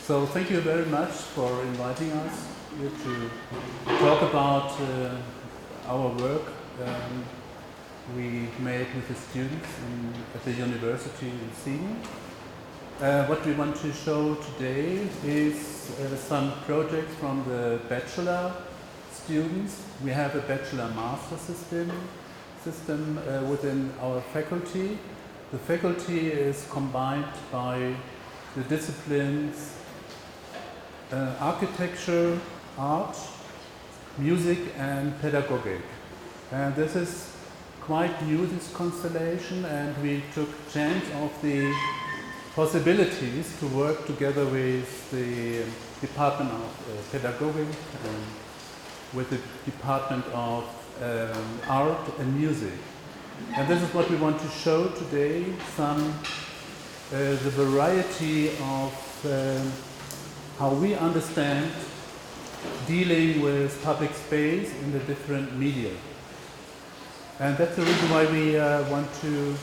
So thank you very much for inviting us here to talk about our work we made with the students at the University in Siegen. What we want to show today is some projects from the bachelor students. We have a bachelor-master system within our faculty. The faculty is combined by the disciplines architecture, art, music and pedagogic. And this is quite new, this constellation, and we took chance of the possibilities to work together with the Department of Pedagogic and with the Department of Art and Music. And this is what we want to show today, the variety of how we understand dealing with public space in the different media. And that's the reason why we want to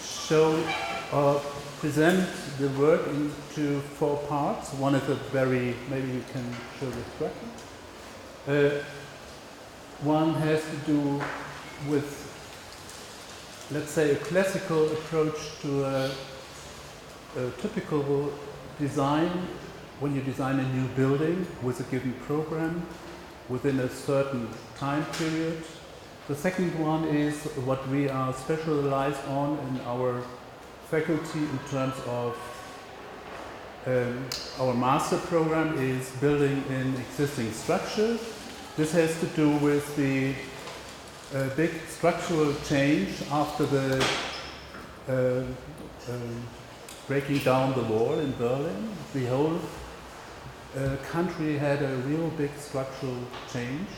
show or present the work into 4 parts. One is a very, maybe you can show this graphic. One has to do with, let's say, a classical approach to a typical design when you design a new building with a given program within a certain time period. The second one is what we are specialized on in our faculty in terms of our master program is building in existing structures. This has to do with the big structural change after the breaking down the wall in Berlin. The whole country had a real big structural change.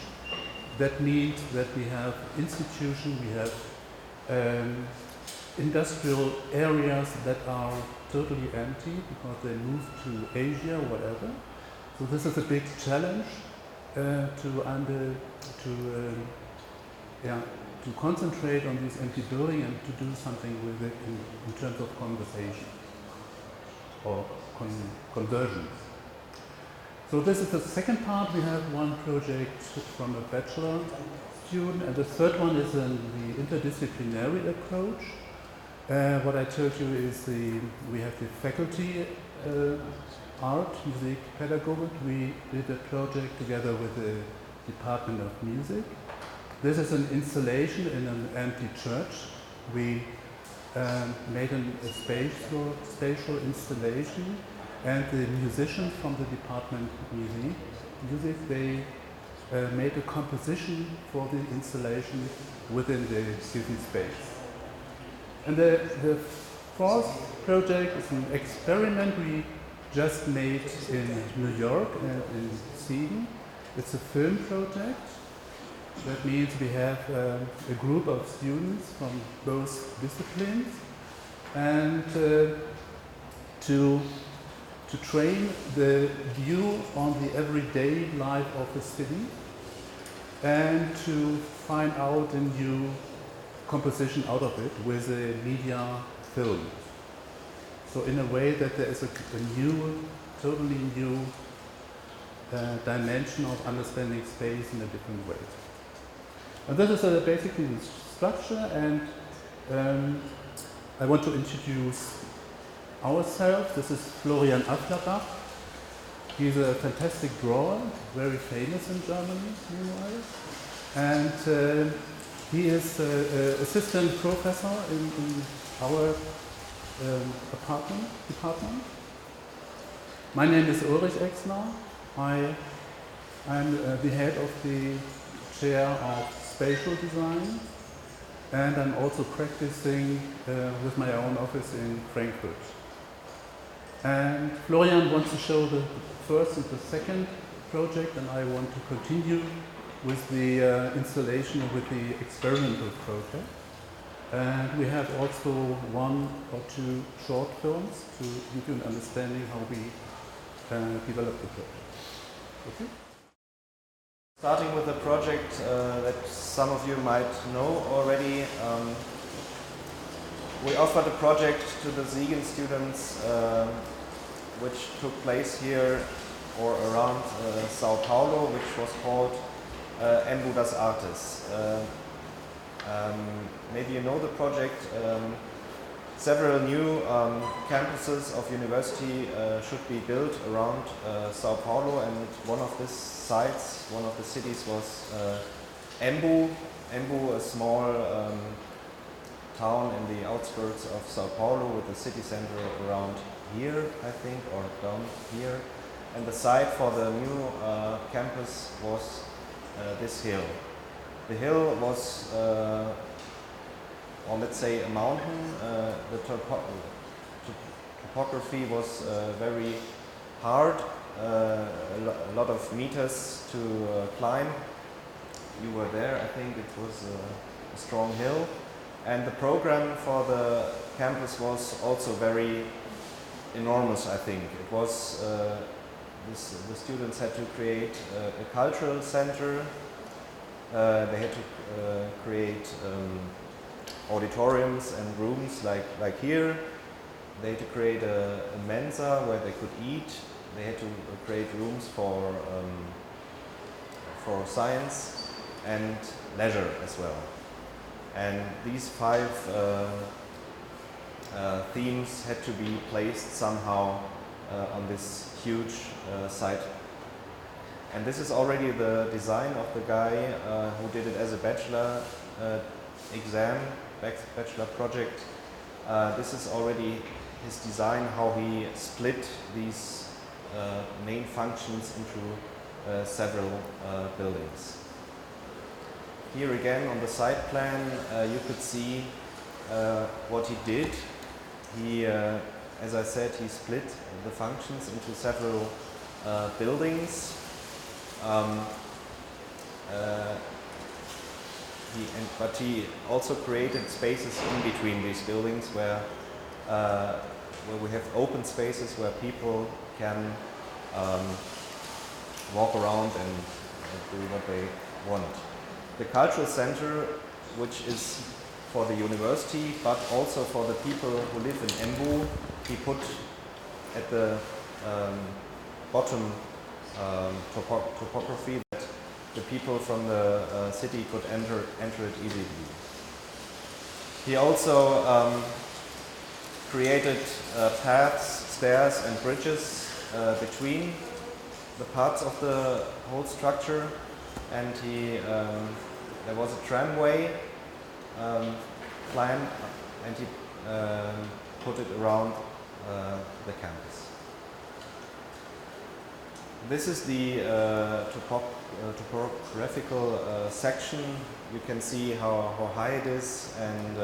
That means that we have institutions, we have industrial areas that are totally empty because they moved to Asia or whatever. So this is a big challenge to concentrate on this empty building and to do something with it in terms of conversation or conversion. So this is the second part. We have one project from a bachelor student, and the third one is the interdisciplinary approach. What I told you is we have the faculty art, music, pedagogic. We did a project together with the Department of Music. This is an installation in an empty church. We made a spatial installation, and the musicians from the Department of Music, they made a composition for the installation within the given space. And the fourth project is an experiment we just made in New York and in Siegen. It's a film project. That means we have a group of students from both disciplines, and to train the view on the everyday life of the city and to find out a new composition out of it with a media film. So in a way that there is a totally new dimension of understanding space in a different way. And this is basically the structure, and I want to introduce ourselves. This is Florian Afflerbach. He's a fantastic drawer, very famous in Germany, meanwhile. And he is assistant professor in our department. My name is Ulrich Exner. I'm the head of the chair of spatial design, and I'm also practicing with my own office in Frankfurt. And Florian wants to show the first and the second project, and I want to continue with the installation with the experimental project. And we have also 1 or 2 short films to give you an understanding how we develop the project. Okay? Starting with a project that some of you might know already, we offered a project to the Siegen students which took place here or around Sao Paulo, which was called Embu das Artes. Maybe you know the project. Several new campuses of university should be built around Sao Paulo, and one of these sites, one of the cities was Embu. Embu, a small town in the outskirts of Sao Paulo with the city center around here, I think, or down here. And the site for the new campus was this hill. The hill was, or let's say a mountain. The topography was very hard, a lot of meters to climb. You were there, I think it was a strong hill. And the program for the campus was also very enormous, I think. It was, the students had to create a cultural center. They had to create auditoriums and rooms like here. They had to create a mensa where they could eat. They had to create rooms for science and leisure as well. And these 5 themes had to be placed somehow on this huge site. And this is already the design of the guy who did it as a bachelor exam, bachelor project. This is already his design, how he split these main functions into several buildings. Here again on the site plan you could see what he did. He, as I said, he split the functions into several buildings. But he also created spaces in between these buildings where we have open spaces where people can walk around and do what they want. The cultural center, which is for the university, but also for the people who live in Embu, he put at the bottom topography that the people from the city could enter it easily. He also created paths, stairs and bridges between the parts of the whole structure, and there was a tramway planned, and he put it around the campus. This is the topographical section. You can see how high it is, and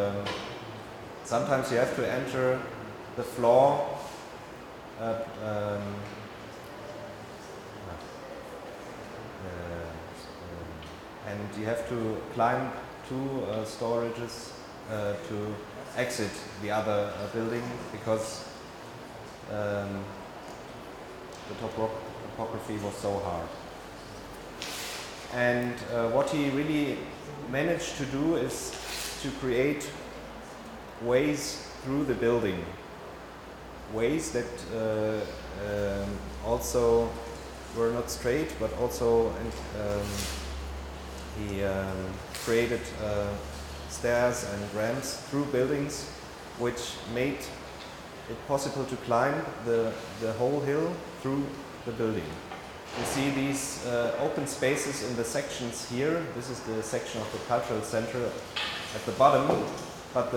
sometimes you have to enter the floor and you have to climb 2 storages to exit the other building, because the topography was so hard. And what he really managed to do is to create ways through the building. Ways that also were not straight, but also he created stairs and ramps through buildings, which made it possible to climb the whole hill through the building. You see these open spaces in the sections here. This is the section of the cultural center at the bottom, but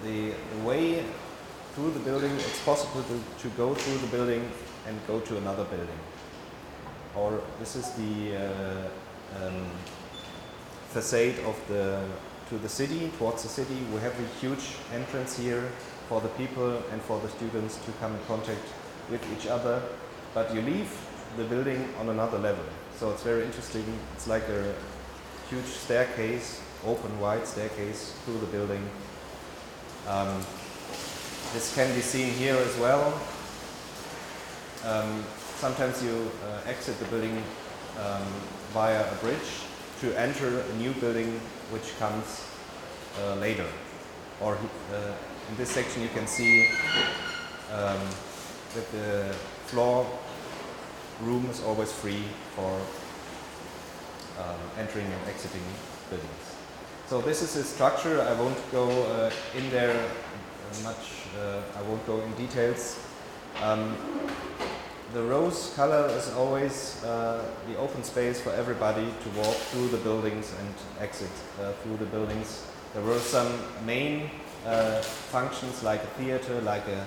the way through the building, it's possible to go through the building and go to another building. Or this is the facade of to the city, towards the city. We have a huge entrance here for the people and for the students to come in contact with each other, but you leave the building on another level. So it's very interesting. It's like a huge staircase, open wide staircase through the building. This can be seen here as well. Sometimes you exit the building via a bridge to enter a new building which comes later. Or in this section you can see that the floor room is always free for entering and exiting buildings. So this is a structure. I won't go in there much. I won't go in details. The rose color is always the open space for everybody to walk through the buildings and exit through the buildings. There were some main functions like a theater, like a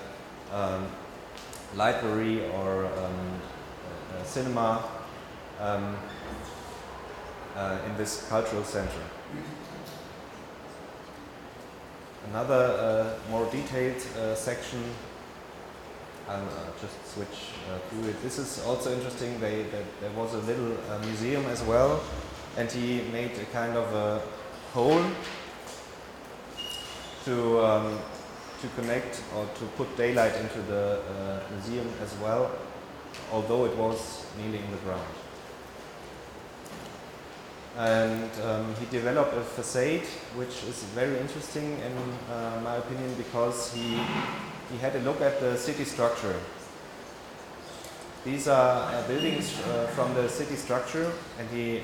library or a cinema in this cultural center. Another more detailed section, I'll just switch through it. This is also interesting. There was a little museum as well, and he made a kind of a hole to connect or to put daylight into the museum as well, although it was nearly in the ground. And he developed a facade which is very interesting in my opinion, because he had a look at the city structure. These are buildings from the city structure, and he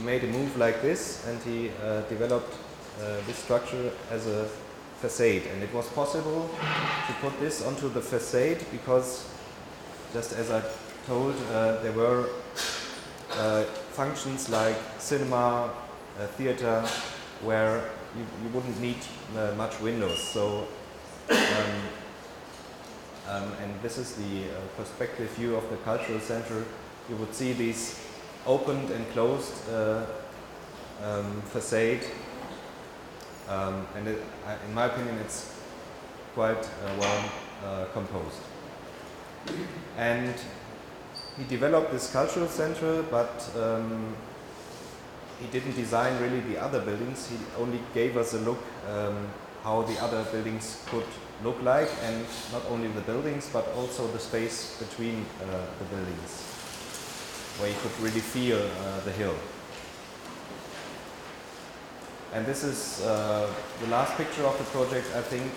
made a move like this, and he developed this structure as a facade. And it was possible to put this onto the facade because, just as I told, there were functions like cinema, theater, where you wouldn't need much windows. So, and this is the perspective view of the cultural center. You would see these opened and closed facade, and in my opinion, it's quite well composed. And he developed this cultural center, but he didn't design really the other buildings. He only gave us a look how the other buildings could look like, and not only the buildings, but also the space between the buildings, where you could really feel the hill. And this is the last picture of the project. I think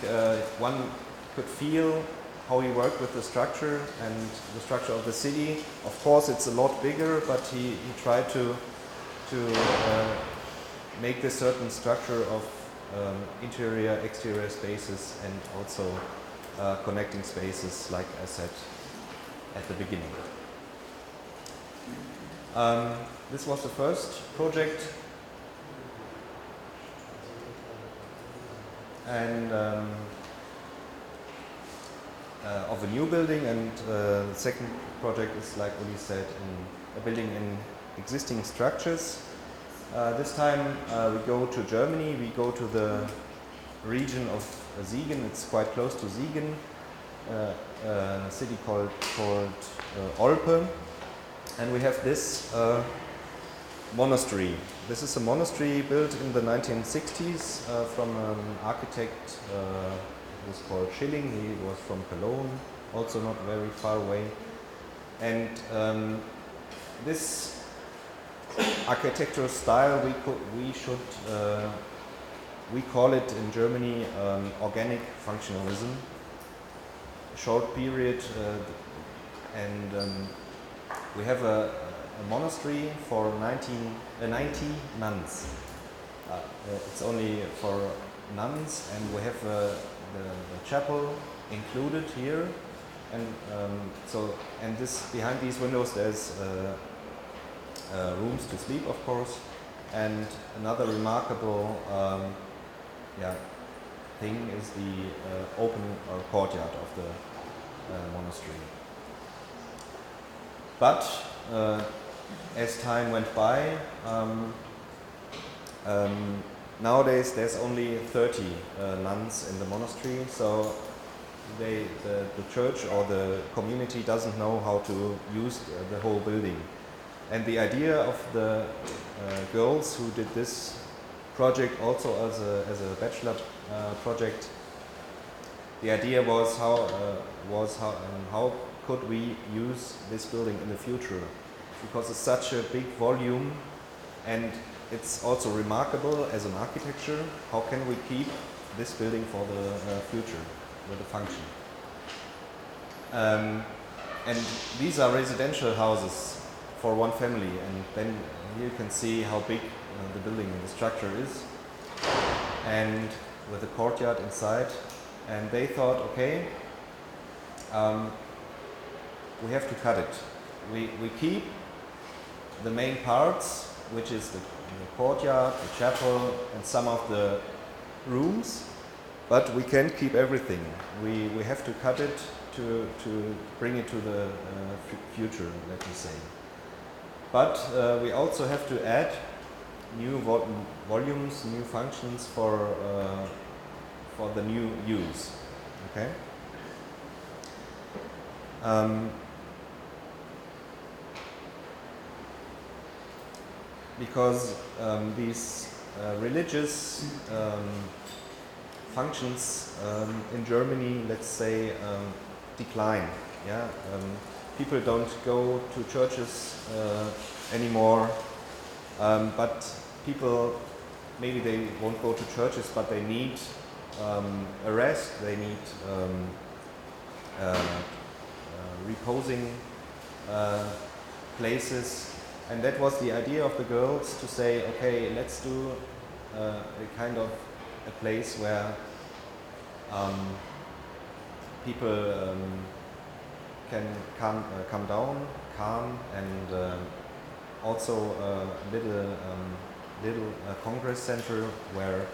one could feel how he worked with the structure and the structure of the city. Of course, it's a lot bigger, but he tried to make this certain structure of interior, exterior spaces, and also connecting spaces, like I said at the beginning. This was the first project, and of a new building, and the second project is, like Uli said, in a building in existing structures. This time we go to Germany. We go to the region of Siegen. It's quite close to Siegen, a city called Olpe, and we have this monastery. This is a monastery built in the 1960s from an architect who was called Schilling. He was from Cologne, also not very far away. And this architectural style, we call it in Germany organic functionalism. A short period, and we have a monastery for 90 nuns. It's only for nuns, and we have the chapel included here, and and this behind these windows there's rooms to sleep, of course, and another remarkable thing is the open courtyard of the monastery. But as time went by, nowadays there's only 30 nuns in the monastery, so the church or the community doesn't know how to use the whole building. And the idea of the girls who did this project also as a bachelor project, the idea was how could we use this building in the future, because it's such a big volume, and it's also remarkable as an architecture. How can we keep this building for the future with a function. And these are residential houses for one family, and then here you can see how big the building and the structure is, and with a courtyard inside. And they thought, okay, we have to cut it. We keep the main parts, which is the courtyard, the chapel, and some of the rooms, but we can't keep everything. We have to cut it to bring it to the future, let me say. But we also have to add new volumes, new functions for the new use. Okay. Because these religious functions in Germany, let's say, decline. Yeah, people don't go to churches anymore, but people maybe they won't go to churches, but they need a rest. They need reposing places. And that was the idea of the girls, to say, okay, let's do a kind of a place where people can come down, calm, and also a little congress center where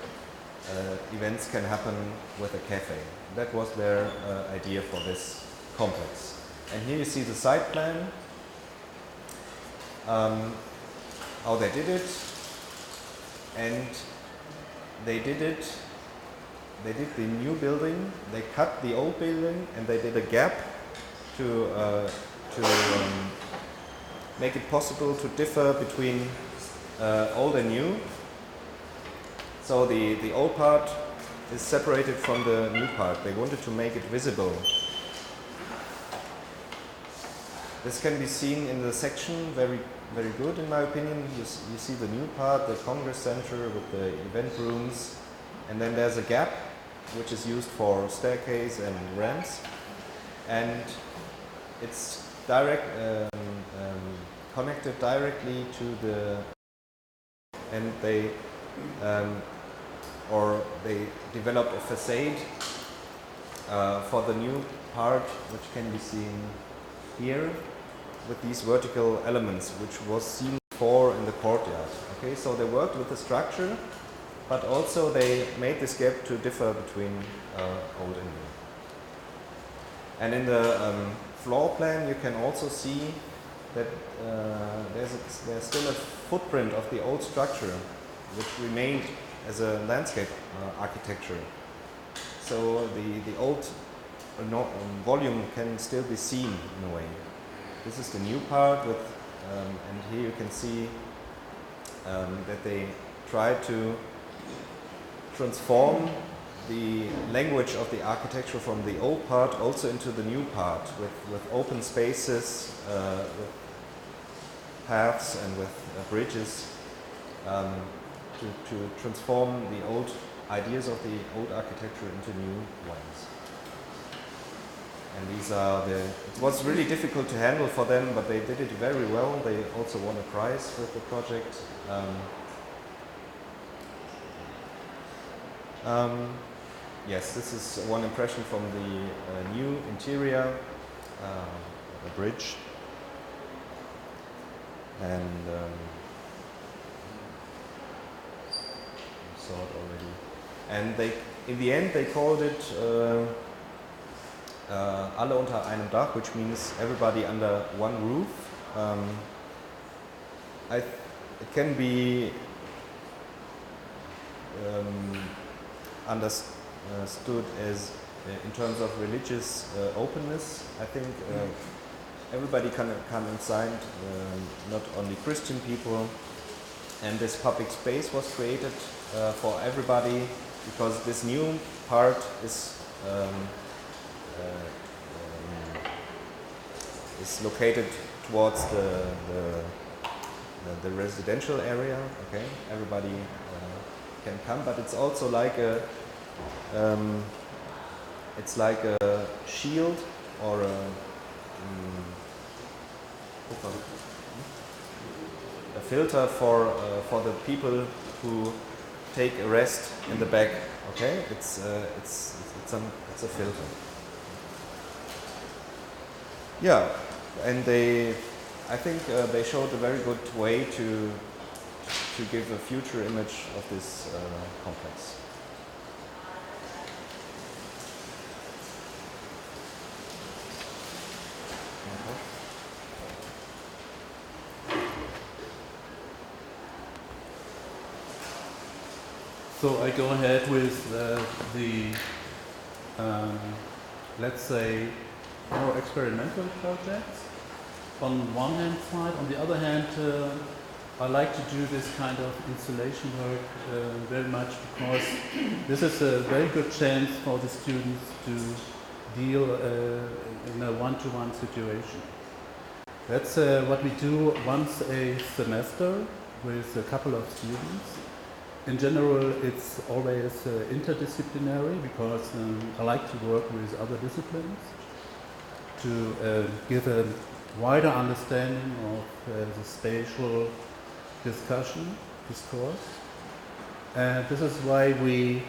events can happen with a cafe. That was their idea for this complex. And here you see the site plan. How they did it, and they did the new building, they cut the old building, and they did a gap to make it possible to differ between old and new. So the old part is separated from the new part. They wanted to make it visible. This can be seen in the section very good, in my opinion. You see the new part, the Congress Center with the event rooms, and then there's a gap which is used for staircase and ramps, and it's connected directly to the, and they developed a facade for the new part, which can be seen here, with these vertical elements, which was seen before in the courtyard. Okay, so they worked with the structure, but also they made this gap to differ between old and new. And in the floor plan, you can also see that there's still a footprint of the old structure, which remained as a landscape architecture. So the old volume can still be seen in a way. This is the new part with, and here you can see that they try to transform the language of the architecture from the old part also into the new part, with open spaces, with paths and with bridges, to transform the old ideas of the old architecture into new ones. And these are it was really difficult to handle for them, but they did it very well. They also won a prize with the project. Yes, this is one impression from the new interior, the bridge. And you saw it already. And in the end, they called it alle unter einem Dach, which means everybody under one roof. It can be understood as in terms of religious openness. I think everybody can come inside, not only Christian people. And this public space was created for everybody, because this new part is located towards the residential area. Okay, everybody can come, but it's also like a It's like a shield or a filter for the people who take a rest in the back. Okay, it's a filter. Yeah, and I think they showed a very good way to give a future image of this complex. So I go ahead with let's say, more experimental projects on one hand side. On the other hand, I like to do this kind of installation work very much because this is a very good chance for the students to deal in a one-to-one situation. That's what we do once a semester with a couple of students. In general, it's always interdisciplinary because I like to work with other disciplines to give a wider understanding of the spatial discourse. And this is why we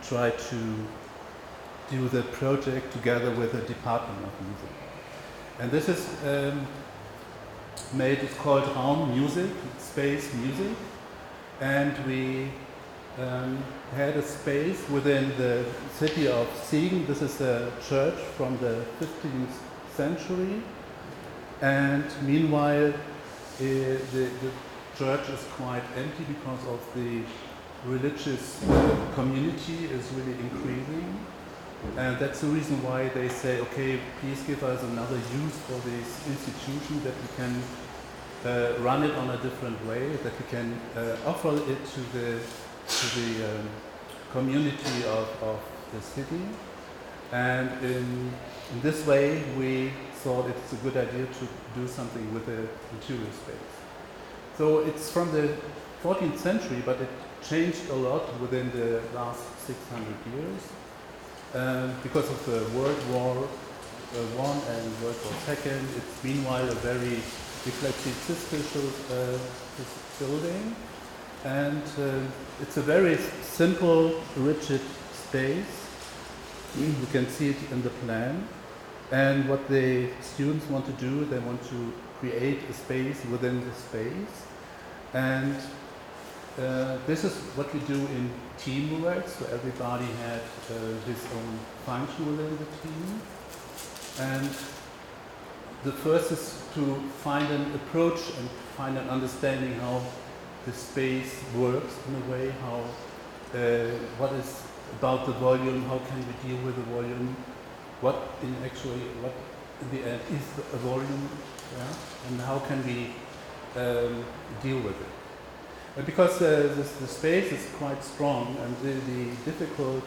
try to do the project together with the Department of Music. And this is it's called Räume Music, Space Music. And we had a space within the city of Siegen. This is a church from the 15th century. And meanwhile, the church is quite empty because of the religious community is really increasing. And that's the reason why they say, okay, please give us another use for this institution that we can run it on a different way, that we can offer it to the community of the city. And in this way, we thought it's a good idea to do something with the interior space. So it's from the 14th century, but it changed a lot within the last 600 years because of the World War I and World War II. It's meanwhile a very eclectic building, and it's a very simple, rigid space. You can see it in the plan. And what the students want to do, they want to create a space within the space. And this is what we do in teamwork, so everybody had his own function within the team. And the first is to find an approach and find an understanding how the space works in a way, how what is about the volume, how can we deal with the volume, what in the end is a volume, yeah? And how can we deal with it. Because the space is quite strong, and the difficult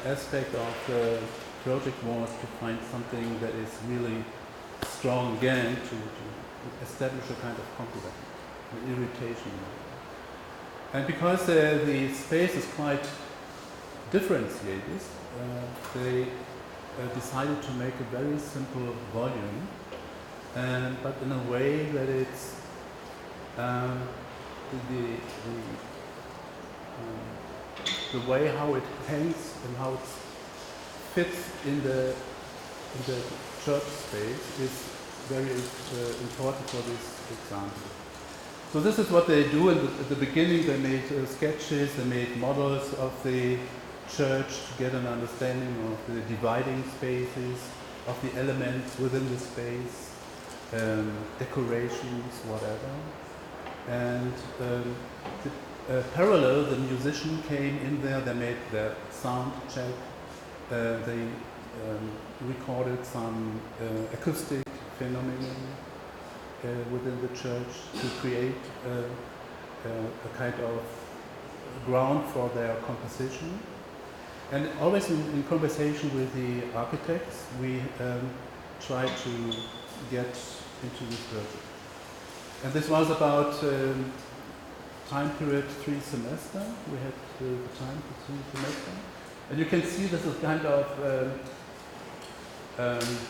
aspect of the project was to find something that is really strong again to establish a kind of complement, an irritation. And because the space is quite differentiated, they decided to make a very simple volume, but in a way that it's the way how it hangs and how it fits in the church space is very important for this example. So this is what they do. At the beginning they made sketches, they made models of the church to get an understanding of the dividing spaces, of the elements within the space, decorations, whatever. And parallel, the musician came in there, they made their sound check, they recorded some acoustic phenomenon within the church to create a kind of ground for their composition. And always in conversation with the architects, we try to get into this project. And this was about time period 3 semesters. We had the time for 3 semesters. And you can see this is kind of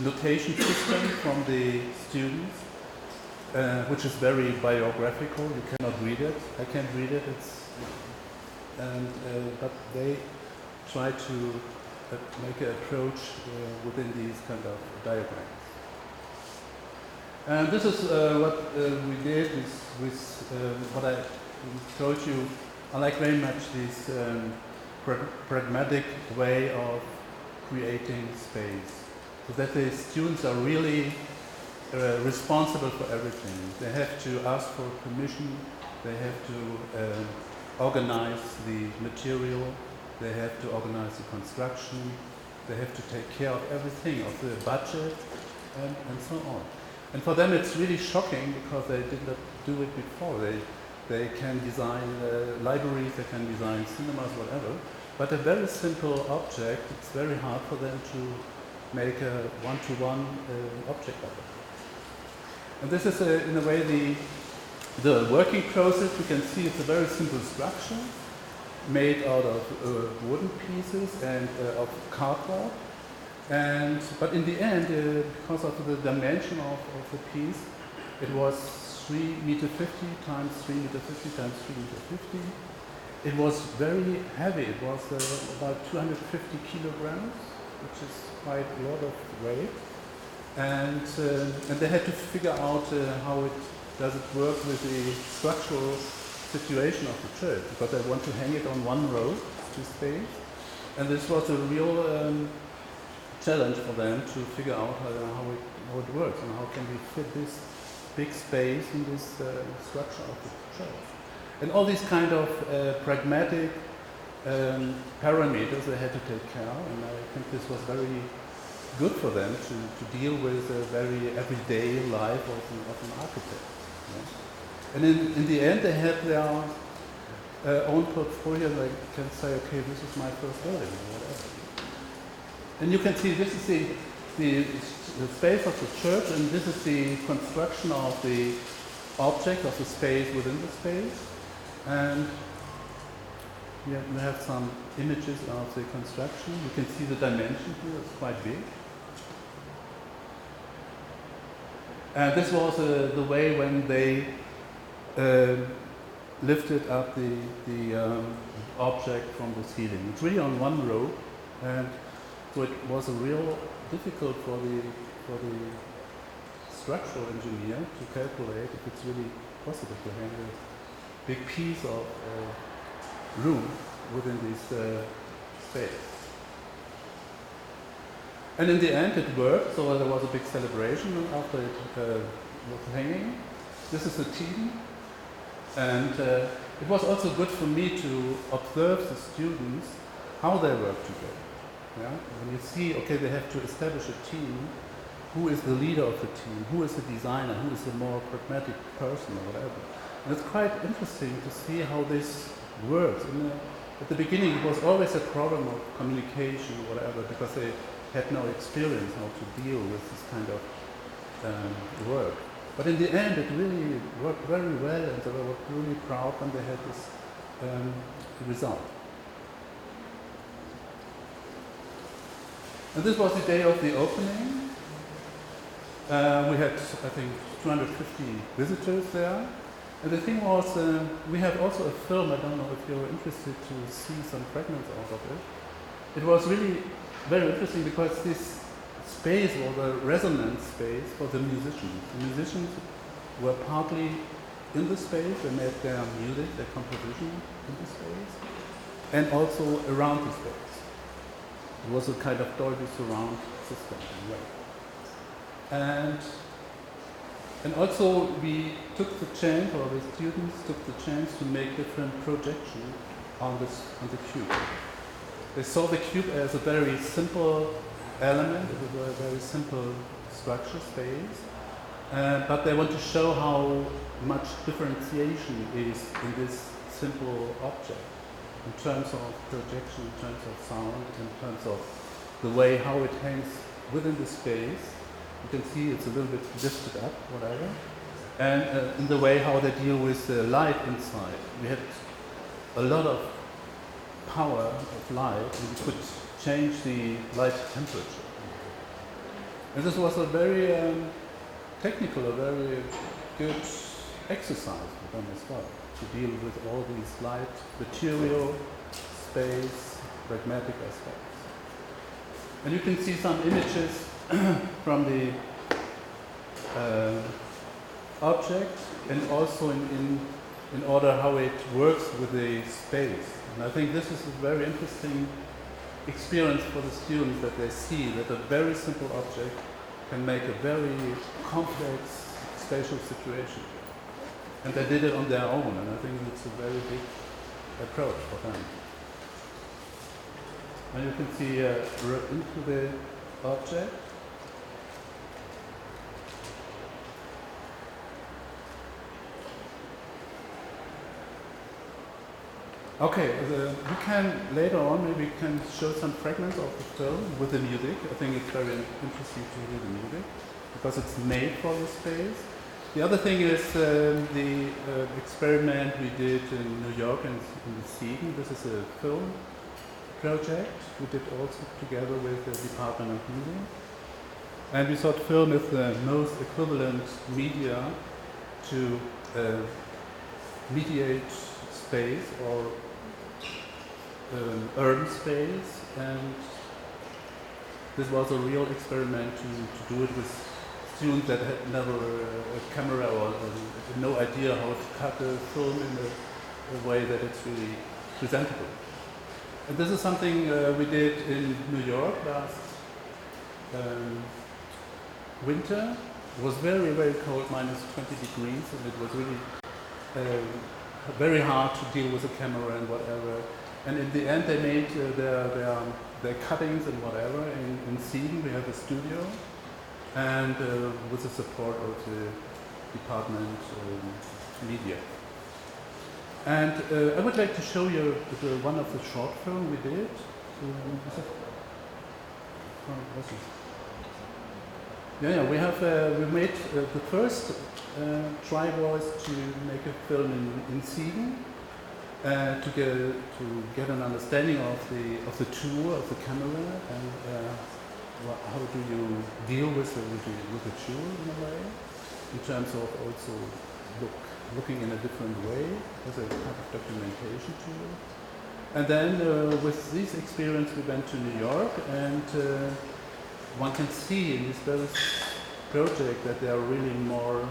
notation system from the students, which is very biographical. You cannot read it. I can't read it. But they try to make an approach within these kind of diagrams. And this is what we did with what I told you. I like very much this pragmatic way of creating space, so that the students are really responsible for everything. They have to ask for permission, they have to organize the material, they have to organize the construction, they have to take care of everything, of the budget, and so on. And for them it's really shocking because they did not do it before. They can design libraries, they can design cinemas, whatever, but a very simple object, it's very hard for them to make a one-to-one object of it. And this is in a way the working process. You can see it's a very simple structure made out of wooden pieces and of cardboard. But in the end, because of the dimension of the piece, it was 3 meter 50 times 3 meter 50 times 3 meter 50. It was very heavy. It was about 250 kilograms, which is quite a lot of weight. And they had to figure out how does it work with the structural situation of the church, because they want to hang it on one row to space. And this was a real challenge for them to figure out how it works and how can we fit this big space in this structure of the church. And all these kind of pragmatic parameters they had to take care of, and I think this was very good for them to deal with a very everyday life of an architect. Yeah? And in the end, they have their own portfolio. They can say, okay, this is my first building, or whatever. And you can see this is the space of the church, and this is the construction of the object of the space within the space. And yeah, we have some images of the construction. You can see the dimension here, it's quite big. And this was the way when they lifted up the object from the ceiling. It's really on one row, and so it was a real difficult for the structural engineer to calculate if it's really possible to hang a big piece of room within this space. And in the end it worked, so there was a big celebration after it was hanging. This is a team, and it was also good for me to observe the students, how they work together. Yeah? When you see, okay, they have to establish a team, who is the leader of the team, who is the designer, who is the more pragmatic person or whatever. And it's quite interesting to see how this works. At the beginning it was always a problem of communication or whatever, because they had no experience how to deal with this kind of work. But in the end it really worked very well, and they were really proud when they had this result. And this was the day of the opening. We had, I think, 250 visitors there. And the thing was, we have also a film, I don't know if you're interested to see some fragments out of it. It was really very interesting because this space was a resonance space for the musicians. The musicians were partly in the space, they made their music, their composition in the space, and also around the space. It was a kind of Dolby surround system in a way. And also we took the chance, or the students took the chance to make different projections on the cube. They saw the cube as a very simple element, it was a very simple structure space, but they want to show how much differentiation is in this simple object, in terms of projection, in terms of sound, in terms of the way how it hangs within the space. You can see it's a little bit lifted up, whatever. and in the way how they deal with the light inside. We had a lot of power of light, and we could change the light temperature. And this was a very technical, a very good exercise for them as well, to deal with all these light, material, space, pragmatic aspects. And you can see some images from the object, and also in order how it works with the space. And I think this is a very interesting experience for the students, that they see that a very simple object can make a very complex spatial situation. And they did it on their own, and I think it's a very big approach for them. And you can see into the object. Okay, we can later on maybe can show some fragments of the film with the music. I think it's very interesting to hear the music because it's made for the space. The other thing is the experiment we did in New York and in Siegen. This is a film project we did also together with the Department of Music. And we thought film is the most equivalent media to mediate space or urban space, and this was a real experiment to do it with students that had never a camera or no idea how to cut a film in a way that it's really presentable. And this is something we did in New York last winter. It was very, very cold, minus 20 degrees, and it was really very hard to deal with a camera and whatever. And in the end, they made their cuttings and whatever in Siegen. We have a studio, and with the support of the Department Media. And I would like to show you one of the short film we did. Yeah, we have we made the first try was to make a film in Siegen to get an understanding of the tool of the camera and how do you deal with the tool in a way, in terms of also looking in a different way as a kind of documentation tool. And then with this experience we went to New York, and one can see in this very project that they are really more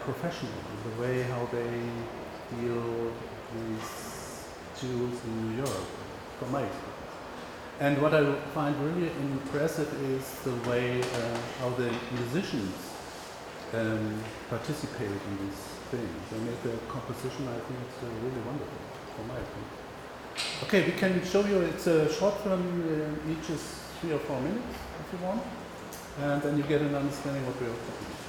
professional in the way how they deal with tools in New York, from my experience. And what I find really impressive is the way how the musicians participate in these things. They make the composition, I think it's really wonderful, from my opinion. Okay, we can show you, it's a short film, each is 3 or 4 minutes, if you want. And then you get an understanding what we are talking about.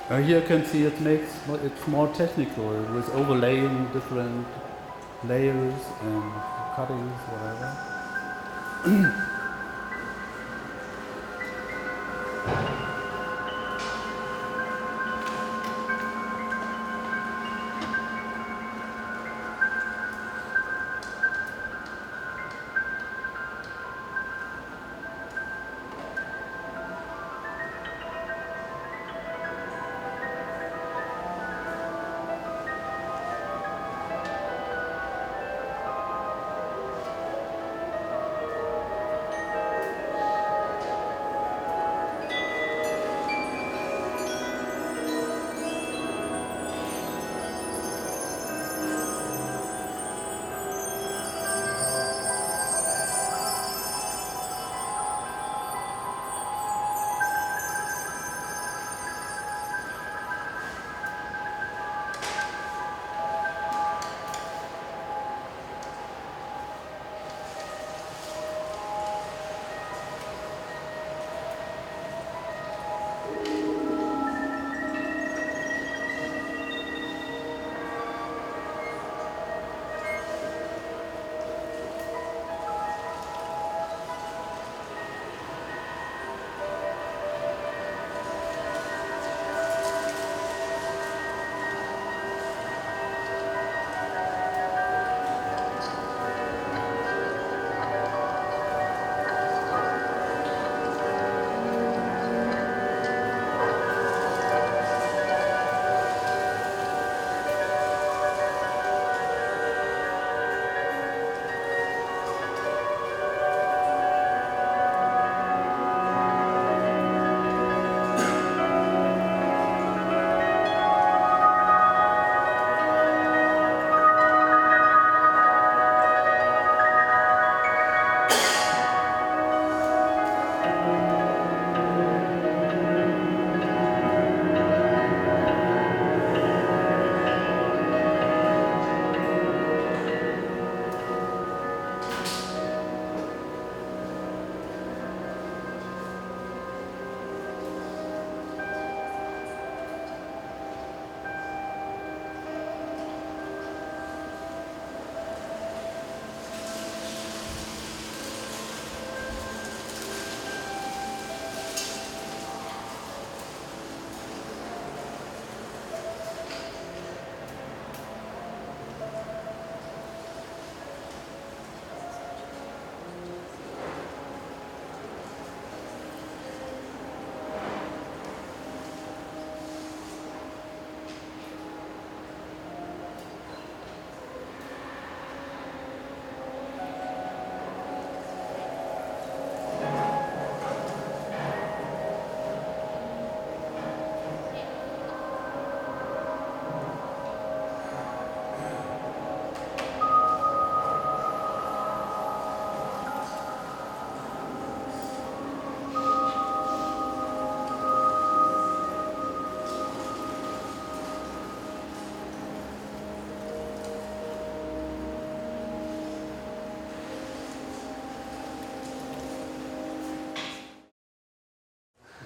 Here you can see it's more technical with overlaying different layers and cuttings, whatever.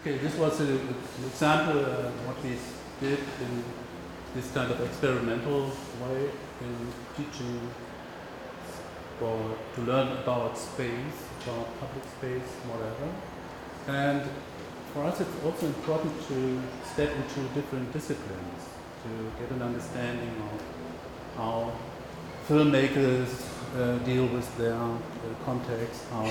Okay, this was an example what we did in this kind of experimental way in teaching or to learn about space, about public space, whatever. And for us it's also important to step into different disciplines to get an understanding of how filmmakers deal with their context, how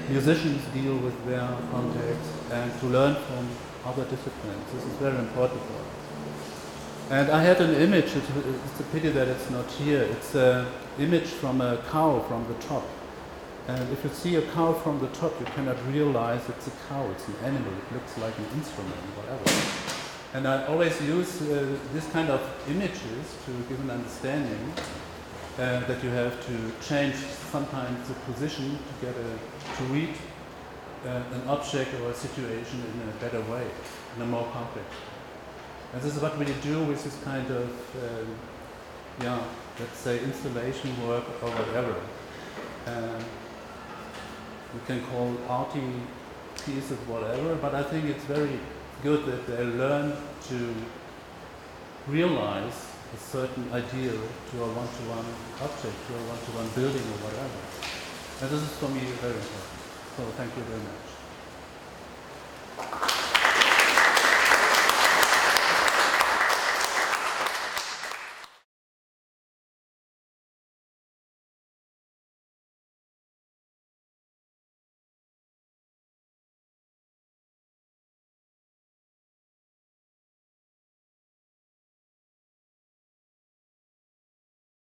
musicians deal with their context, and to learn from other disciplines. This is very important for us. And I had an image, it's a pity that it's not here. It's an image from a cow from the top. And if you see a cow from the top, you cannot realize it's a cow, it's an animal, it looks like an instrument, whatever. And I always use this kind of images to give an understanding that you have to change sometimes the position to get to read an object or a situation in a better way, in a more complex. And this is what we do with this kind of, let's say installation work or whatever. We can call arty pieces whatever, but I think it's very good that they learn to realize a certain ideal to a one-to-one object, to a one-to-one building or whatever. And this is for me very important. So thank you very much.